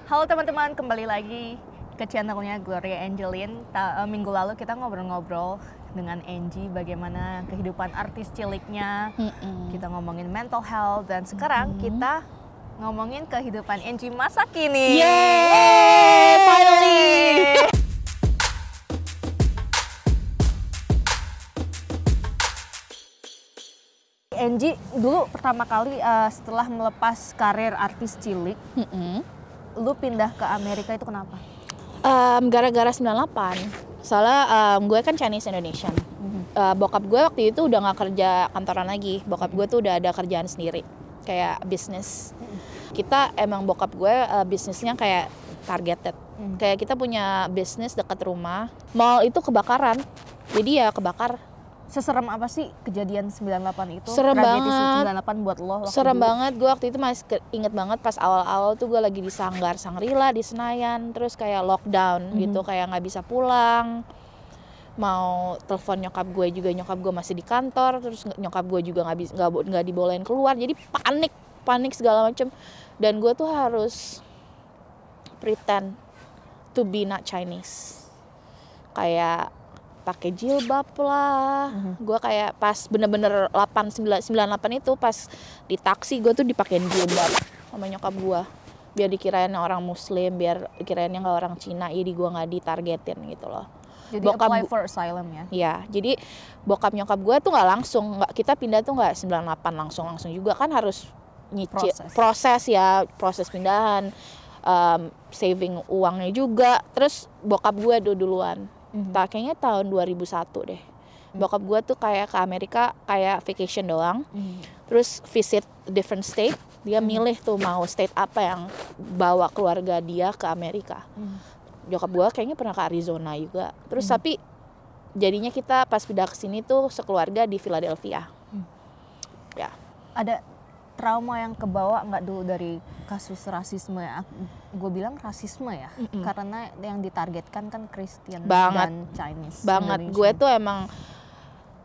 Halo teman-teman, kembali lagi ke channelnya Gloria Angelin. Minggu lalu kita ngobrol-ngobrol dengan Angie bagaimana kehidupan artis ciliknya. Kita ngomongin mental health dan sekarang kita ngomongin kehidupan Angie masa kini. Yeay, finally. Angie dulu pertama kali setelah melepas karir artis cilik, lu pindah ke Amerika itu kenapa? Gara-gara 98. Soalnya gue kan Chinese Indonesian. Bokap gue waktu itu udah gak kerja kantoran lagi. Bokap gue tuh udah ada kerjaan sendiri, kayak bisnis. Kita emang bokap gue bisnisnya kayak targeted. Kayak kita punya bisnis dekat rumah, mall itu kebakaran. Jadi ya kebakar. Seserem apa sih kejadian 98 itu? Serem Tragedi banget. 98 buat lo waktu Serem dulu? banget. Gue waktu itu masih inget banget pas awal-awal tuh gue lagi di Sanggar Sangrila di Senayan. Terus kayak lockdown gitu, kayak gak bisa pulang. Mau telepon nyokap gue juga, nyokap gue masih di kantor. Terus nyokap gue juga gak dibolehin keluar. Jadi panik segala macem. Dan gue tuh harus pretend to be not Chinese. Kayak pakai jilbab lah. Gue kayak pas bener-bener 98 itu pas di taksi gue tuh dipakein jilbab sama nyokap gue. Biar dikirainnya orang muslim, biar dikirainnya gak orang Cina, jadi gue gak ditargetin gitu loh. Jadi Bokap apply for asylum ya? Iya, jadi bokap nyokap gue tuh gak langsung, kita pindah tuh gak 98 langsung juga kan harus nyicil proses pindahan, saving uangnya juga. Terus bokap gue duluan. Kayaknya tahun 2001 deh. Bokap gue tuh kayak ke Amerika kayak vacation doang. Terus visit different state. Dia milih tuh mau state apa yang bawa keluarga dia ke Amerika. Bokap gue kayaknya pernah ke Arizona juga. Terus tapi jadinya kita pas pindah ke sini tuh sekeluarga di Philadelphia. Ya. Ada trauma yang kebawa nggak dulu dari kasus rasisme ya? Gue bilang rasisme ya, karena yang ditargetkan kan Christian dan Chinese. Banget, gue tuh emang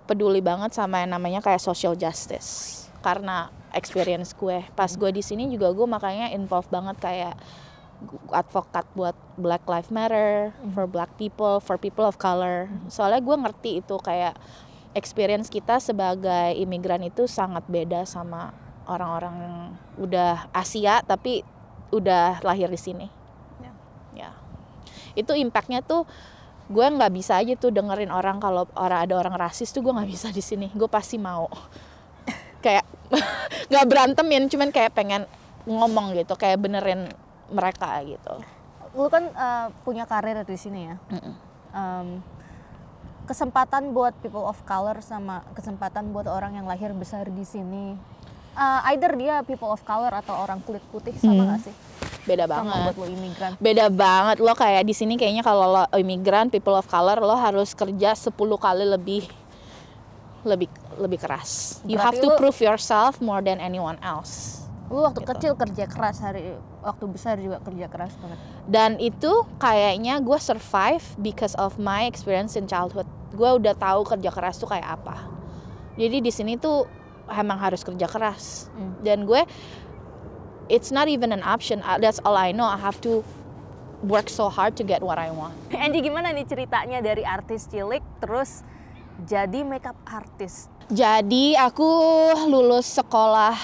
peduli banget sama yang namanya kayak social justice. Karena experience gue, pas gue di sini juga gue makanya involve banget kayak advokat buat Black Lives Matter, for Black people, for people of color. Soalnya gue ngerti itu kayak experience kita sebagai imigran itu sangat beda sama orang-orang yang udah Asia tapi udah lahir di sini. Ya. Itu impactnya tuh gue nggak bisa aja tuh dengerin orang kalau ada orang rasis tuh gue nggak bisa di sini. Gue pasti mau kayak nggak berantemin, cuman kayak pengen ngomong gitu, kayak benerin mereka gitu. Lu kan punya karir di sini ya. Kesempatan buat people of color sama kesempatan buat orang yang lahir besar di sini. Either dia people of color atau orang kulit putih sama gak sih? Beda sama banget. Buat lo imigran. Beda banget. Lo kayak di sini kayaknya kalau lo imigran, people of color, lo harus kerja 10 kali lebih keras. You have to prove yourself more than anyone else. Lu waktu kecil kerja keras, waktu besar juga kerja keras banget. Dan itu kayaknya gue survive because of my experience in childhood. Gue udah tahu kerja keras tuh kayak apa. Jadi di sini tuh emang harus kerja keras. Dan gue, it's not even an option. That's all I know. I have to work so hard to get what I want. Angie, gimana nih ceritanya dari artis cilik terus jadi makeup artist? Jadi aku lulus sekolah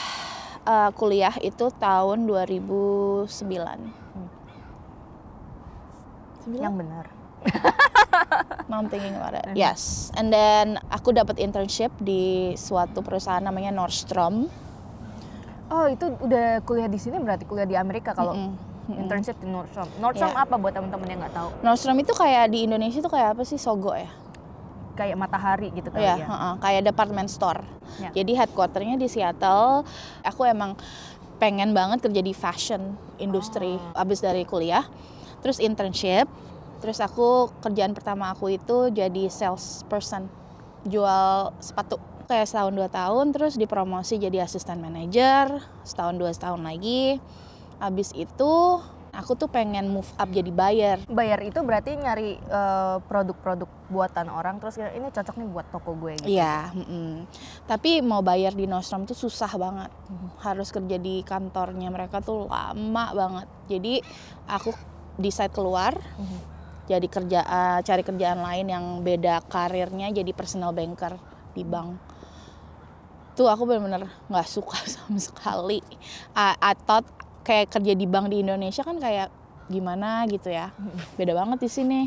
kuliah itu tahun 2009. Yang benar. I'm thinking about it. Yes. And then aku dapat internship di suatu perusahaan namanya Nordstrom. Oh, itu udah kuliah di sini berarti kuliah di Amerika kalau internship di Nordstrom. Nordstrom apa buat teman-teman yang nggak tahu? Nordstrom itu kayak di Indonesia tuh kayak apa sih? Sogo ya? Kayak Matahari gitu kali ya? Kayak department store. Jadi headquarternya di Seattle. Aku emang pengen banget kerja di fashion industry abis dari kuliah. Terus internship. Terus aku kerjaan pertama aku itu jadi salesperson, jual sepatu. Kayak setahun 2 tahun, terus dipromosi jadi assistant manager, setahun 2 tahun lagi. Habis itu Aku tuh pengen move up jadi buyer. Buyer itu berarti nyari produk-produk buatan orang, terus ini cocok nih buat toko gue gitu. Iya, tapi mau bayar di Nordstrom tuh susah banget. Harus kerja di kantornya mereka tuh lama banget. Jadi aku decide keluar, jadi cari kerjaan lain yang beda karirnya, jadi personal banker di bank. Tuh aku benar-benar nggak suka sama sekali. I thought kayak kerja di bank di Indonesia kan kayak gimana gitu ya. Beda banget di sini.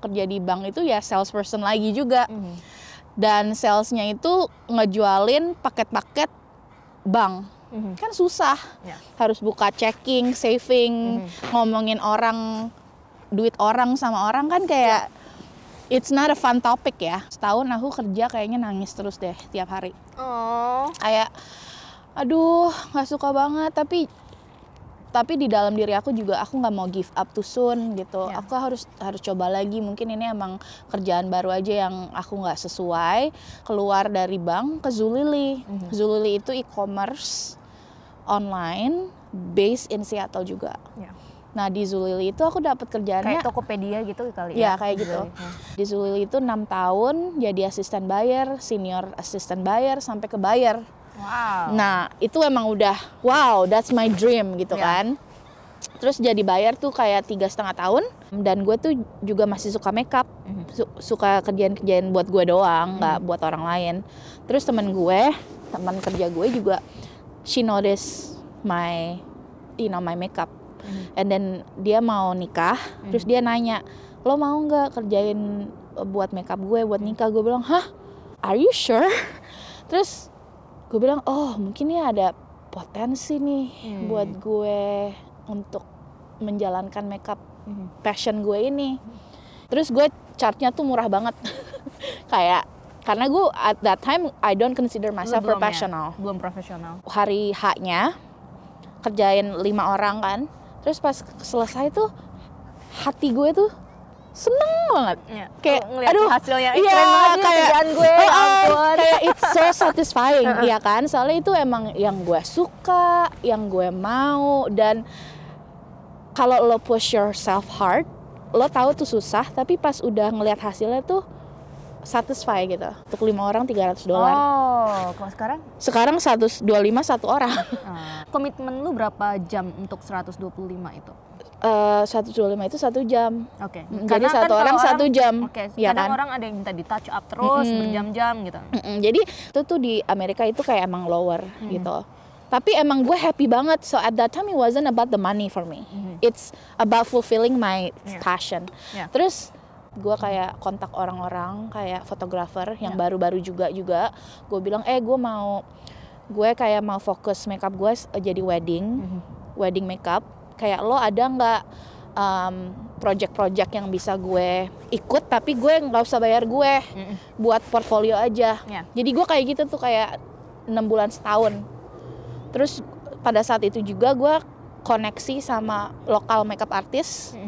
Kerja di bank itu ya salesperson lagi juga. Dan salesnya itu ngejualin paket-paket bank. Kan susah. Harus buka checking, saving, ngomongin orang, duit orang sama orang kan kayak it's not a fun topic ya. Setahun aku kerja kayaknya nangis terus deh tiap hari. Kayak aduh nggak suka banget, tapi di dalam diri aku juga aku nggak mau give up too soon gitu. Aku harus coba lagi, mungkin ini emang kerjaan baru aja yang aku nggak sesuai. Keluar dari bank ke Zulily. Zulily itu e-commerce online based in Seattle juga. Nah di Zulily itu aku dapat kerjaannya kayak Tokopedia gitu kali ya? Kayak gitu. Di Zulily itu 6 tahun jadi asisten buyer, senior assistant buyer sampai ke buyer. Wow. Nah itu emang udah wow, that's my dream gitu kan. Terus jadi buyer tuh kayak 3,5 tahun, dan gue tuh juga masih suka makeup, suka kerjaan buat gue doang, nggak buat orang lain. Terus teman kerja gue juga, she noticed my makeup, and then dia mau nikah, terus dia nanya, lo mau nggak kerjain buat makeup gue buat nikah? Gue bilang, hah, are you sure? Terus gue bilang, oh mungkin ya ada potensi nih buat gue untuk menjalankan makeup passion gue ini. Terus gue charge-nya tuh murah banget. Kayak karena gue at that time I don't consider myself professional. Belum profesional. Hari H-nya kerjain 5 orang kan. Terus pas selesai tuh hati gue tuh seneng banget. Kayak aduh hasilnya keren banget nih kerjaan gue. Ampun. Kayak it's so satisfying. Iya kan? Soalnya itu emang yang gue suka, yang gue mau. Dan kalau lo push yourself hard, lo tahu tuh susah, tapi pas udah ngelihat hasilnya tuh satisfy gitu. Untuk 5 orang $300. Oh, kalau sekarang? Sekarang 125 1 orang. Komitmen lu berapa jam untuk 125 itu? 125 itu 1 jam. Oke. Jadi satu orang 1 jam. Oke. Ya Kadang kan? orang ada yang minta di touch up terus berjam-jam gitu. Jadi itu tuh di Amerika itu kayak emang lower gitu. Tapi emang gue happy banget. So at that time it wasn't about the money for me. It's about fulfilling my passion. Terus gue kayak kontak orang-orang kayak fotografer yang baru-baru juga gue bilang gue kayak mau fokus makeup gue jadi wedding makeup. Kayak lo ada nggak project-project yang bisa gue ikut tapi gue nggak usah bayar gue, buat portfolio aja. Jadi gue kayak gitu tuh kayak 6 bulan setahun. Terus pada saat itu juga gue koneksi sama lokal makeup artist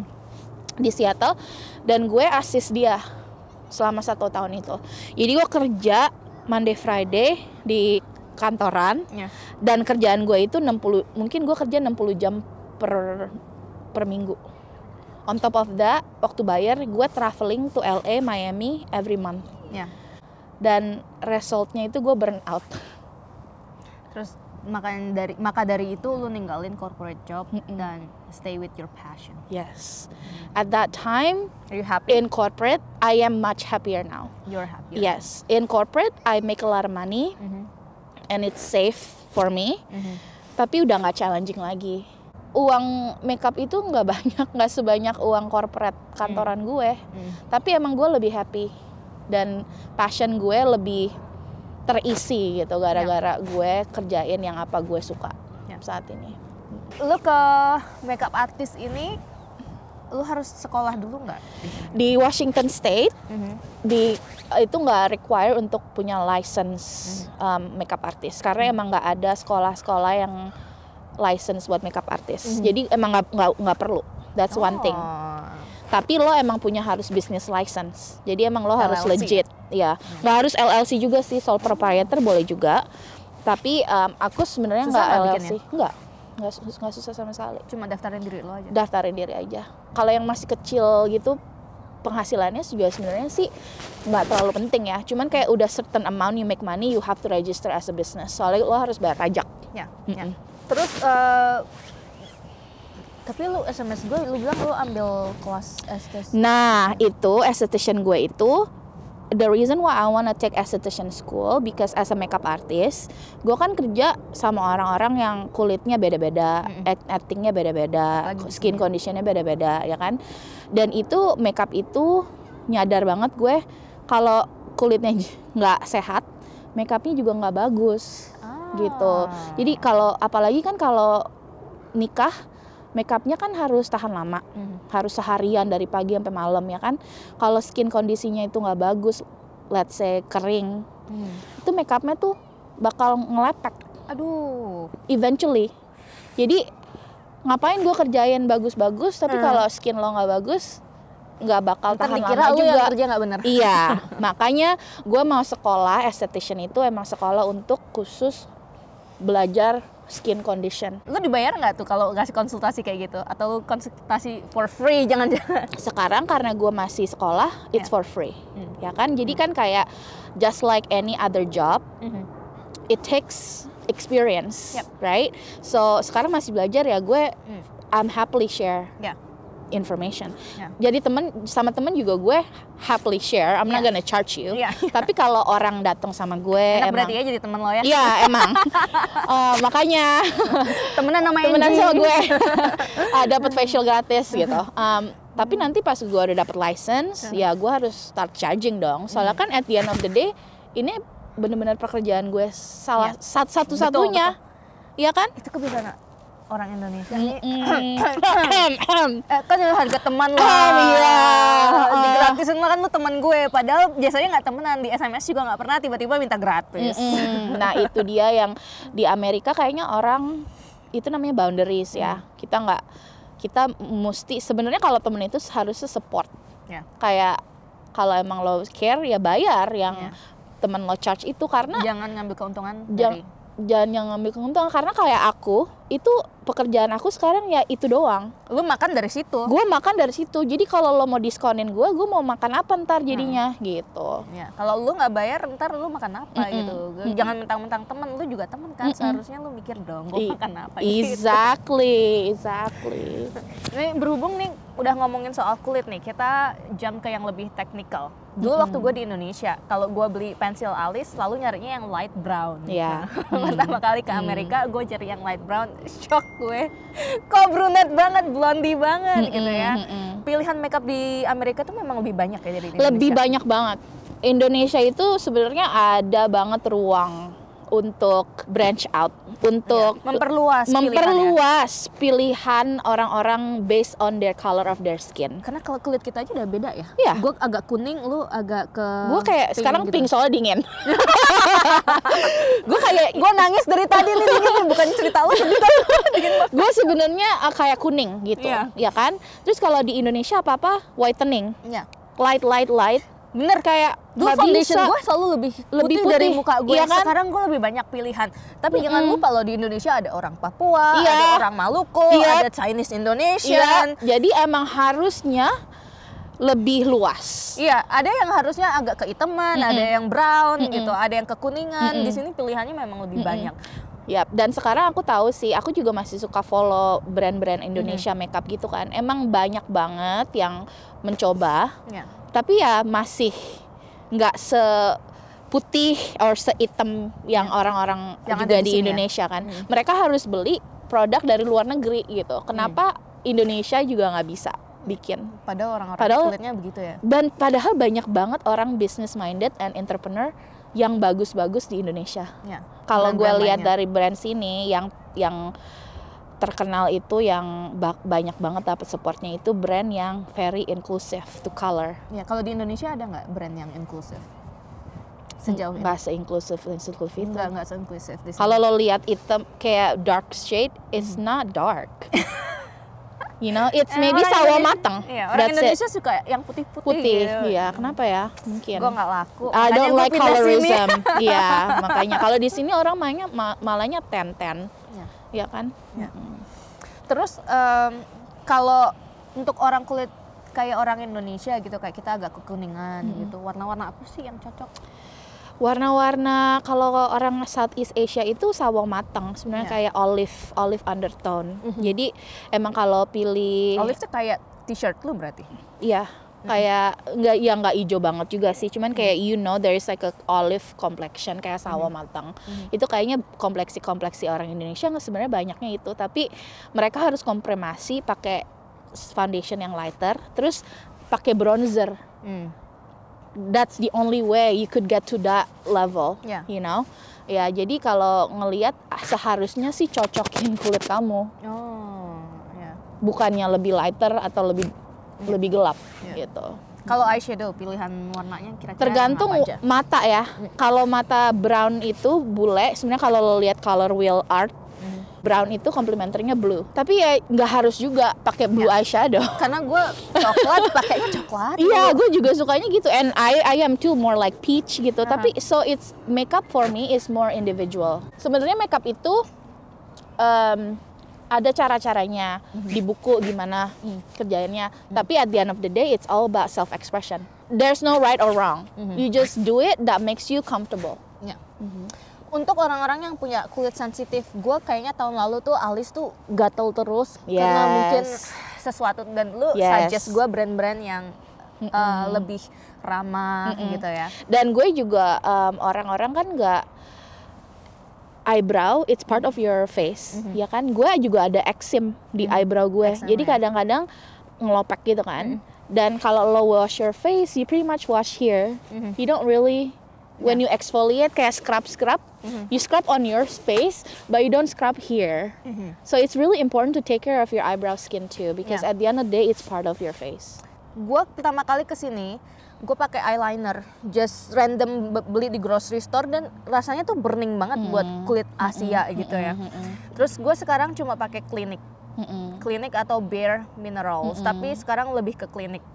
di Seattle, dan gue assist dia selama 1 tahun itu. Jadi gue kerja Monday Friday di kantoran, dan kerjaan gue itu mungkin gue kerja 60 jam per minggu. On top of that, waktu bayar gue traveling to LA, Miami every month. Dan resultnya itu gue burn out. Terus maka dari itu lu ninggalin corporate job dan stay with your passion. Yes. At that time, are you happy? In corporate, I am much happier now. You're happier. Yes. In corporate, I make a lot of money, and it's safe for me. Tapi udah nggak challenging lagi. Uang makeup itu nggak sebanyak uang corporate kantoran gue. Tapi emang gue lebih happy, dan passion gue lebih terisi gitu gara-gara gue kerjain yang apa gue suka saat ini. Lu ke makeup artist ini, lu harus sekolah dulu nggak? Di Washington State, itu nggak require untuk punya license makeup artist, karena emang nggak ada sekolah-sekolah yang license buat makeup artist. Jadi emang nggak perlu. That's one thing. Tapi lo emang harus business license. Jadi emang lo harus legit. Ya, nggak harus LLC juga sih, sole proprietor boleh juga. Tapi aku sebenarnya nggak LLC. nggak susah sama sekali. Cuma daftarin diri lo aja. Daftarin diri aja. Kalau yang masih kecil gitu penghasilannya juga sebenarnya sih nggak terlalu penting ya. Cuman kayak udah certain amount you make money, you have to register as a business. Soalnya lo harus bayar pajak. Ya. Terus tapi lu SMS gue, lu bilang lu ambil kelas esthetician. Nah, itu esthetician gue itu the reason why I wanna take esthetician school because as a makeup artist, gue kan kerja sama orang-orang yang kulitnya beda-beda, actingnya beda-beda, skin conditionnya beda-beda, ya kan? Dan itu makeup itu nyadar banget gue kalau kulitnya nggak sehat, makeupnya juga nggak bagus, gitu. Jadi kalau apalagi kan kalau nikah, makeupnya kan harus tahan lama, harus seharian dari pagi sampai malam ya kan. Kalau skin kondisinya itu nggak bagus, let's say kering, itu makeupnya tuh bakal ngelepek. Aduh. Eventually. Jadi ngapain gue kerjain bagus-bagus, tapi kalau skin lo nggak bagus, nggak bakal tahan lama juga. Yang kerja nggak bener. Iya, makanya gue mau sekolah esthetician itu emang sekolah untuk khusus belajar skin condition. Lu dibayar nggak tuh kalau ngasih konsultasi kayak gitu? Atau lu konsultasi for free jangan-jangan? Sekarang karena gue masih sekolah, it's for free, ya kan? Jadi kan kayak just like any other job, it takes experience, right? So sekarang masih belajar ya gue, I'm happily share information. Jadi sama temen juga gue happily share. I'm not gonna charge you. Tapi kalau orang datang sama gue, emang berarti ya jadi temen lo ya? Iya emang. Makanya temenan sama gue, dapat facial gratis gitu. Tapi nanti pas gue udah dapet license, ya gue harus start charging dong. Soalnya kan at the end of the day, ini benar-benar pekerjaan gue satu-satunya, ya kan? Itu kebiasaan orang Indonesia nih. Kan harga teman lo. Digratisin lo kan lu teman gue. Padahal biasanya nggak temenan, di SMS juga nggak pernah tiba-tiba minta gratis. Nah itu dia yang di Amerika kayaknya orang itu namanya boundaries ya. Kita mesti sebenarnya kalau temen itu harusnya support. Kayak kalau emang lo care ya bayar yang temen lo charge itu, karena jangan ngambil keuntungan dari jangan ngambil keuntungan, karena kayak aku itu pekerjaan aku sekarang ya itu doang. Lu makan dari situ. Gue makan dari situ. Jadi kalau lo mau diskonin gue mau makan apa ntar jadinya gitu. Ya, kalau lu nggak bayar ntar lu makan apa gitu. Jangan mentang-mentang temen, lu juga temen kan. Seharusnya lu mikir dong, gue makan apa. Exactly. Ini berhubung nih udah ngomongin soal kulit nih, kita jump ke yang lebih teknikal. Dulu waktu gue di Indonesia, kalau gue beli pensil alis selalu nyarinya yang light brown. Pertama kali ke Amerika gue cari yang light brown, shock gue. Kok brunette banget, blondie banget gitu ya. Pilihan makeup di Amerika tuh memang lebih banyak ya dari Indonesia. Lebih banyak banget. Indonesia itu sebenarnya ada banget ruang untuk branch out, untuk memperluas pilihan orang-orang based on their color of their skin. Karena kalau kulit kita aja udah beda ya. Gue agak kuning, lu agak ke gue kayak pink sekarang gitu. Pink soalnya dingin. gue nangis dari tadi nih dingin, bukan cerita lu dingin. Gue sebenarnya kayak kuning gitu, ya kan? Terus kalau di Indonesia apa whitening, light. Bener, kayak dulu foundation gue selalu lebih putih dari muka gue. Kan? Sekarang gue lebih banyak pilihan. Tapi jangan lupa loh, di Indonesia ada orang Papua, ada orang Maluku, ada Chinese Indonesian. Jadi emang harusnya lebih luas. Iya, ada yang harusnya agak keitaman, ada yang brown gitu, ada yang kekuningan. Di sini pilihannya memang lebih banyak. Dan sekarang aku tahu sih, aku juga masih suka follow brand-brand Indonesia makeup gitu kan. Emang banyak banget yang mencoba. Tapi ya masih nggak seputih atau sehitam yang orang-orang juga di Indonesia kan. Mereka harus beli produk dari luar negeri gitu. Kenapa Indonesia juga nggak bisa bikin? Padahal orang-orang kulitnya begitu ya. Dan padahal banyak banget orang business minded and entrepreneur yang bagus-bagus di Indonesia. Kalau gue lihat dari brand sini yang terkenal itu, yang banyak banget dapat supportnya, itu brand yang very inclusive to color. Ya, kalau di Indonesia ada nggak brand yang inklusif? Sejauh ini? Nggak se-inklusif itu. Nggak se-inklusif. Kalau lo lihat hitam kayak dark shade, it's not dark. You know, it's maybe sawo matang. Iya, orang Indonesia suka yang putih-putih. Iya, kenapa ya? Mungkin. Gue nggak laku. I don't like colorism. Iya, makanya kalau di sini orang malahnya ten. Ya kan? Terus kalau untuk orang kulit kayak orang Indonesia gitu, kayak kita agak kekuningan gitu, warna-warna apa sih yang cocok? Warna-warna kalau orang Southeast Asia itu sawo matang sebenarnya, kayak olive undertone. Jadi emang kalau pilih olive tuh kayak t-shirt lu berarti? Iya, kayak nggak hijau banget juga sih, cuman kayak there is like a olive complexion kayak sawo matang. Itu kayaknya kompleksi orang Indonesia nggak, sebenarnya banyaknya itu, tapi mereka harus kompremasi pakai foundation yang lighter, terus pakai bronzer. That's the only way you could get to that level, you know. Ya, jadi kalau ngelihat seharusnya sih cocokin kulit kamu. Bukannya lebih lighter atau lebih gelap gitu. Kalau eyeshadow pilihan warnanya kira-kira tergantung apa aja? Mata ya. Kalau mata brown itu bule, sebenarnya kalau lo lihat color wheel art, brown itu komplementernya blue. Tapi ya nggak harus juga pakai blue eyeshadow. Karena gue coklat, pakainya coklat. Iya, gue juga sukanya gitu. And I am too more like peach gitu. Tapi so it's makeup for me is more individual. Sebenarnya makeup itu ada cara-caranya di buku gimana kerjainnya. Tapi at the end of the day it's all about self expression. There's no right or wrong. You just do it that makes you comfortable. Untuk orang-orang yang punya kulit sensitif, gue kayaknya tahun lalu tuh alis tuh gatel terus karena mungkin sesuatu, dan lu suggest gue brand-brand yang lebih ramah gitu ya. Dan gue juga orang-orang kan nggak, eyebrow it's part of your face, ya kan? Gue juga ada eczema di eyebrow gue, jadi kadang-kadang ngelopek gitu kan. Dan kalau lo wash your face, you pretty much wash here. You don't really when you exfoliate kayak scrub, you scrub on your face, but you don't scrub here. So it's really important to take care of your eyebrow skin too, because at the end of the day it's part of your face. Gue pertama kali kesini, gue pakai eyeliner, just random beli di grocery store, dan rasanya tuh burning banget buat kulit Asia gitu ya. Terus gue sekarang cuma pakai Clinique atau Bare Minerals, tapi sekarang lebih ke Clinique.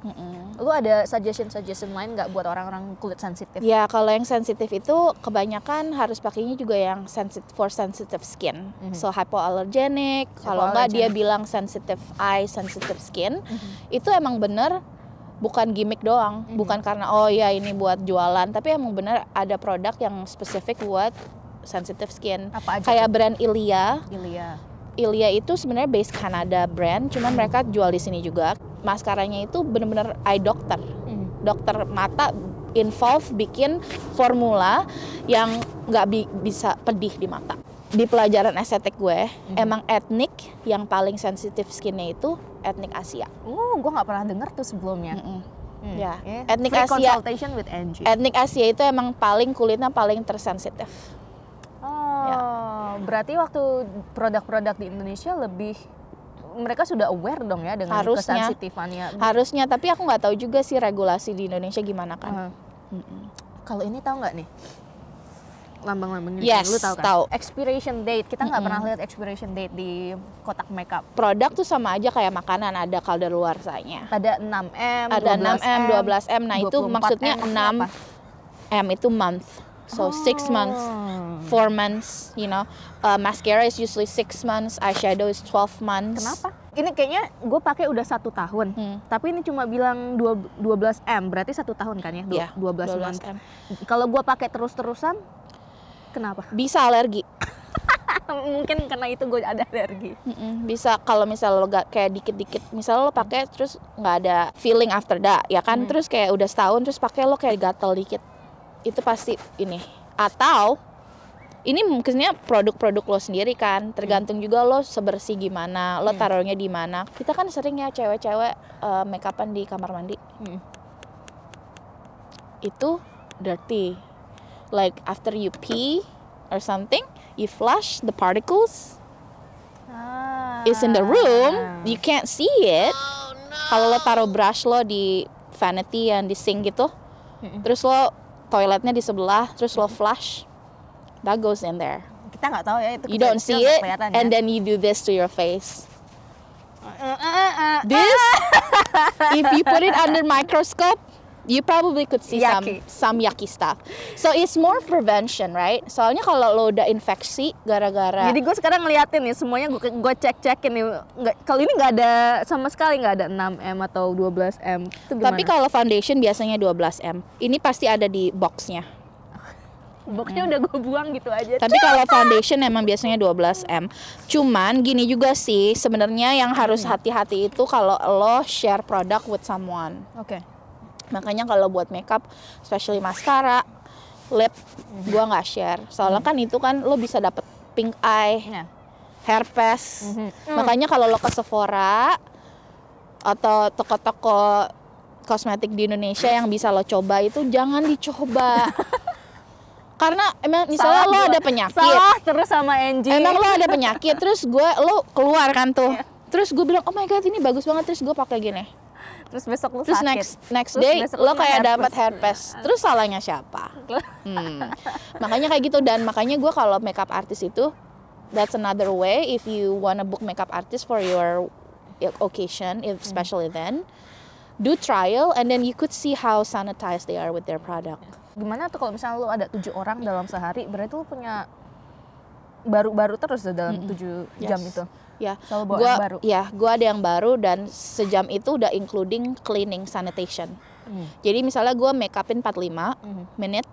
Lu ada suggestion lain nggak buat orang-orang kulit sensitif? Ya, kalau yang sensitif itu kebanyakan harus pakainya juga yang for sensitive skin. So hypoallergenic, kalau nggak dia bilang sensitive eye, sensitive skin. Itu emang bener bukan gimmick doang, bukan karena oh ya ini buat jualan, tapi emang bener ada produk yang spesifik buat sensitive skin. Apa aja? Kayak brand Ilia. Ilia itu sebenarnya base Kanada brand, cuman mereka jual di sini juga. Maskaranya itu bener-bener eye doctor, dokter mata involve bikin formula yang nggak bisa pedih di mata. Di pelajaran estetik gue, emang etnik yang paling sensitif skinnya itu etnik Asia. Gue nggak pernah denger tuh sebelumnya. Ya, etnik Asia. Consultation with Angie. Etnik Asia itu emang kulitnya paling tersensitif. Berarti waktu produk-produk di Indonesia mereka sudah aware dong ya dengan kesensitifannya. Harusnya, tapi aku nggak tahu juga sih regulasi di Indonesia gimana kan. Kalau ini tahu nggak nih? Lambang-lambangnya, lu tahu kan? Tahu. Expiration date, kita nggak pernah lihat expiration date di kotak makeup. Produk tuh sama aja kayak makanan, ada kadaluarsanya. Ada 6M, ada 6M, 12M. Nah itu maksudnya 6M itu month. So 6 months, 4 months, you know. Mascara is usually 6 months, eyeshadow is 12 months. Kenapa? Ini kayaknya gue pakai udah 1 tahun, tapi ini cuma bilang 12M, berarti 1 tahun kan ya? 12 months. Kalau gue pakai terus-terusan, kenapa? Bisa alergi. Mungkin karena itu gue ada alergi. Bisa kalau misalnya lo gak kayak dikit-dikit, misalnya lo pakai terus nggak ada feeling after that, ya kan? Terus kayak udah setahun terus pakai lo kayak gatel dikit. Itu pasti ini. Atau ini mungkinnya produk-produk lo sendiri kan, tergantung juga lo sebersih gimana, lo taruhnya di mana. Kita kan sering ya cewek-cewek make upan di kamar mandi. Itu dirty. Like after you pee or something, you flush the particles. It's in the room, you can't see it. Kalau lo taruh brush lo di vanity yang di sink gitu, terus lo toiletnya di sebelah, terus lo flush, that goes in there. Kita nggak tahu ya itu. You don't see it, and then you do this to your face. This, if you put it under microscope, You probably could see Yucky. some yucky stuff. So it's more prevention, right? Soalnya kalau lo udah infeksi gara-gara. Jadi gue sekarang ngeliatin nih semuanya gue cek-cekin nih. Kalau ini nggak ada sama sekali, nggak ada 6M atau 12M. Itu gimana? Tapi kalau foundation biasanya 12M. Ini pasti ada di boxnya. Boxnya udah gue buang gitu aja. Tapi kalau foundation emang biasanya 12M. Cuman gini juga sih, sebenarnya yang harus hati-hati itu kalau lo share product with someone. Oke. Makanya kalau buat makeup, especially mascara, lip, gua nggak share. Soalnya kan itu kan lo bisa dapet pink eye, herpes. Makanya kalau lo ke Sephora atau toko-toko kosmetik di Indonesia yang bisa lo coba itu jangan dicoba. Karena emang misalnya lo ada penyakit. Salah terus sama Angie. Emang lo ada penyakit, terus lo keluar kan tuh. Terus gue bilang, oh my god ini bagus banget, terus gue pakai gini. Terus besok lu Terus sakit. next Terus day besok lo lu kayak herpes. dapat herpes. Terus salahnya siapa? Makanya kayak gitu. Dan makanya gue kalau makeup artist itu, that's another way if you wanna book makeup artist for your occasion, if special event, do trial and then you could see how sanitized they are with their product. Gimana tuh kalau misalnya lu ada 7 orang dalam sehari, berarti lu punya baru-baru terus dalam 7 jam itu? Ya, Selalu bawa yang baru? Ya, gue ada yang baru dan sejam itu udah including cleaning, sanitation. Jadi misalnya gue make upin 45 menit,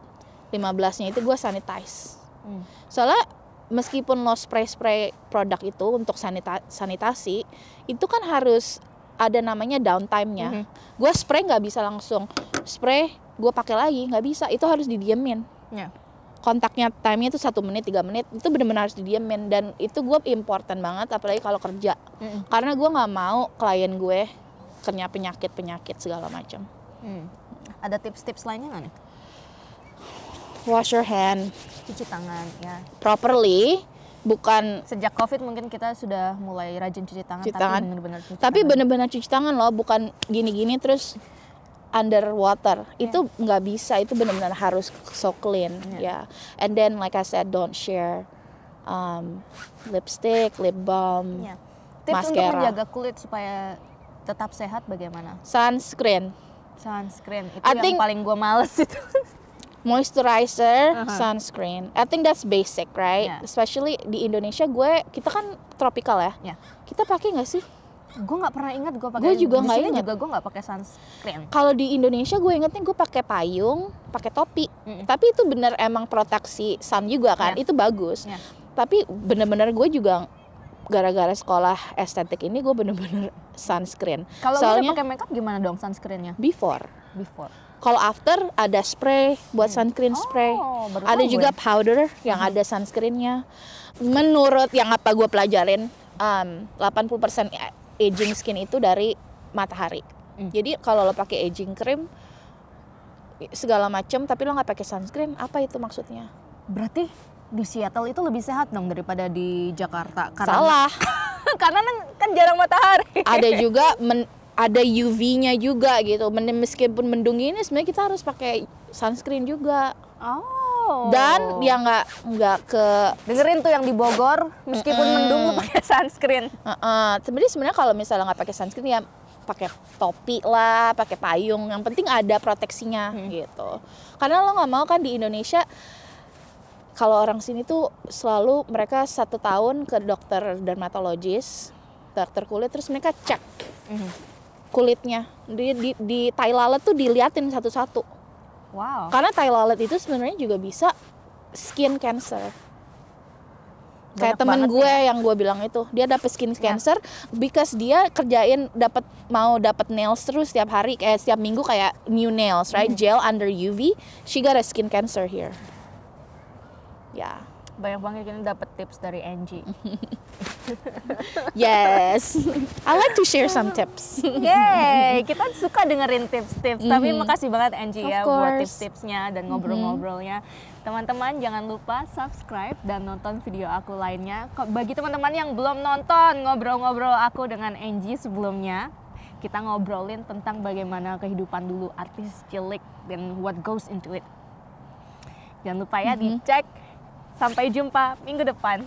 15-nya itu gue sanitize. Soalnya meskipun lo spray produk itu untuk sanitasi, itu kan harus ada namanya downtime-nya. Gue spray nggak bisa langsung spray, gue pakai lagi, nggak bisa. Itu harus didiemin. Kontaknya time-nya itu 1 menit, 3 menit, itu benar-benar harus didiemin. Dan itu gue important banget, apalagi kalau kerja. Karena gue nggak mau klien gue kena penyakit segala macam. Ada tips-tips lainnya nggak nih? Wash your hand Cuci tangan, ya. properly, bukan Sejak COVID mungkin kita sudah mulai rajin cuci tangan, Cuci tangan. tapi benar-benar cuci tangan loh, bukan gini-gini terus underwater. Itu nggak bisa, itu benar-benar harus so clean. And then like I said, don't share lipstick, lip balm, Tips untuk maskara. menjaga kulit supaya tetap sehat bagaimana? Sunscreen, Sunscreen, itu I yang think- paling gue males itu. moisturizer, sunscreen. I think that's basic, right? Especially di Indonesia, kita kan tropical ya. Kita pakai nggak sih? Gue nggak pernah ingat gue pakai. Gue juga di nggak sini ingat. juga gue nggak pakai sunscreen. Kalau di Indonesia gue ingetnya gue pakai payung, pakai topi. Tapi itu bener emang proteksi sun juga kan, itu bagus. Tapi bener-bener gue juga gara-gara sekolah estetik ini gue bener-bener sunscreen. Kalau Soalnya udah pakai makeup gimana dong sunscreennya? before. Kalau Kalau after ada spray buat sunscreen spray. baru Ada tahu juga gue. powder yang ada sunscreennya. Menurut yang apa gue pelajarin, 80% aging skin itu dari matahari. Jadi kalau lo pakai aging cream segala macam tapi lo nggak pakai sunscreen, apa itu maksudnya? Berarti di Seattle itu lebih sehat dong daripada di Jakarta. Salah. Karena kan jarang matahari. Ada juga ada UV-nya juga gitu. Meskipun mendung ini sebenarnya kita harus pakai sunscreen juga. Dan ya nggak ke dengerin tuh yang di Bogor, meskipun mendung lu pakai sunscreen. sebenarnya kalau misalnya nggak pakai sunscreen ya pakai topi lah, pakai payung. Yang penting ada proteksinya gitu. Karena lo nggak mau kan di Indonesia, kalau orang sini tuh selalu mereka 1 tahun ke dokter dermatologis, dokter kulit, terus mereka cek kulitnya. Di tai lalat tuh diliatin satu-satu. Wow. Karena tai lalat itu sebenarnya juga bisa skin cancer. Kayak temen gue yang gue bilang itu, dia dapet skin cancer because dia kerjain mau dapat nails terus setiap hari, kayak setiap minggu kayak new nails, right? Gel under UV, she got a skin cancer here. Ya. Banyak banget kita dapet tips dari Angie. Yes. I like to share some tips. Yeay, kita suka dengerin tips-tips. Tapi makasih banget Angie ya Of buat course. tips-tipsnya dan ngobrol-ngobrolnya. Teman-teman jangan lupa subscribe dan nonton video aku lainnya. Bagi teman-teman yang belum nonton ngobrol-ngobrol aku dengan Angie sebelumnya, kita ngobrolin tentang bagaimana kehidupan dulu artis cilik dan what goes into it. Jangan lupa ya dicek. Sampai jumpa minggu depan.